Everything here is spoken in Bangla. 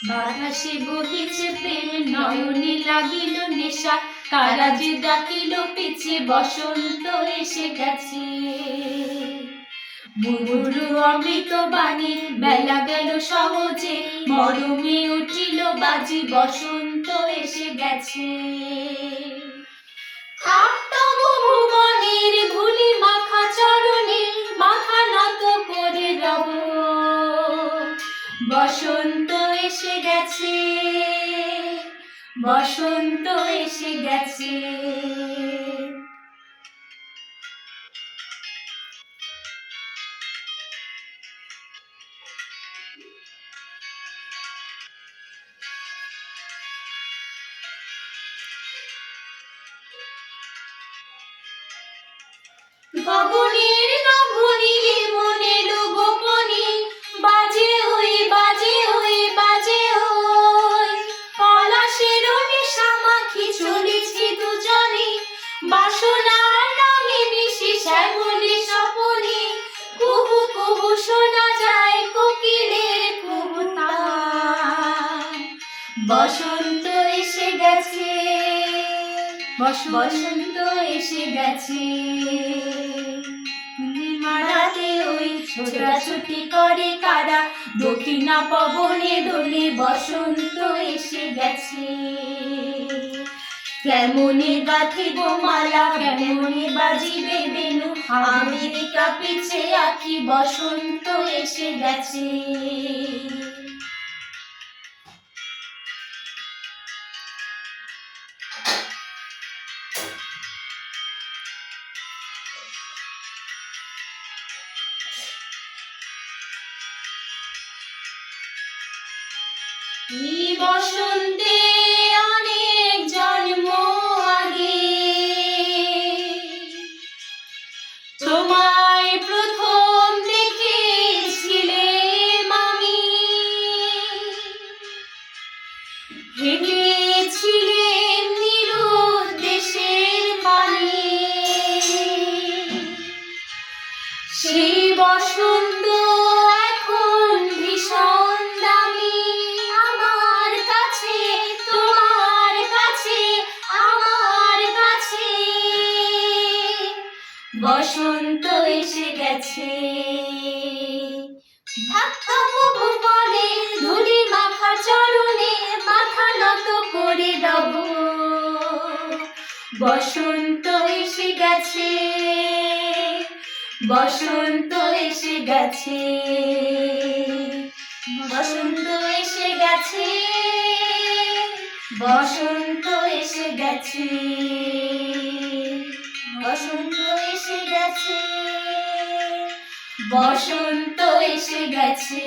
বাতাসে বহিছে প্রেম, নয়নে লাগিল নেশা, কারা যে ডাকিল পিছে, বসন্ত এসে গেছে। মধুর অমৃত বাণী, বেলা গেল সহজে, মরমে উঠিল বাজি, বসন্ত এসে গেছে। ভুবনের ধুলি মাখা চরণে, মাথা নত করে রব, বসন্ত এসে গেছে, বসন্ত এসে গেছে। গগনের গগনে মনের গোপনে, বাজে ওই বাজে ওই বাজে ওই, পলাশের নেশা মাখি চলেছি দুজনে, বাসনার রঙে মিশি শ্যামলে স্বপনে, কুহু কুহু শোনা যায় কোকিলের কুহুতান। বসন্ত এসে গেছে, বসন্ত এসে গেছে। মারাতে ওই ছোটাছুটি করে কারা, দক্ষিণা পবনে দোলে, বসন্ত এসে গেছে। কেমনে গাঁথিব মালা, কেমনে বাজিবে বেনু, আমেরিকা পিছে আঁকি, বসন্ত এসে গেছে। এই বসন্তে অনেক জন্ম আগে, তোমায় প্রথম দেখেছিলাম আমি, হেঁটেছিলেন নিরুদ্দেশের পানে, সেই বসন্ত এখন ভীষণ দামি আমার কাছে, তোমার কাছে, আমার কাছে। বসন্ত এসে গেছে। ভুবনে ধুলি মাখা চরণে, মাথা নত করে রব, বসন্ত এসে গেছে, বসন্ত এসে গেছে, বসন্ত এসে গেছে, বসন্ত এসে গেছে, বসন্ত এসে গেছে, বসন্ত এসে গেছে।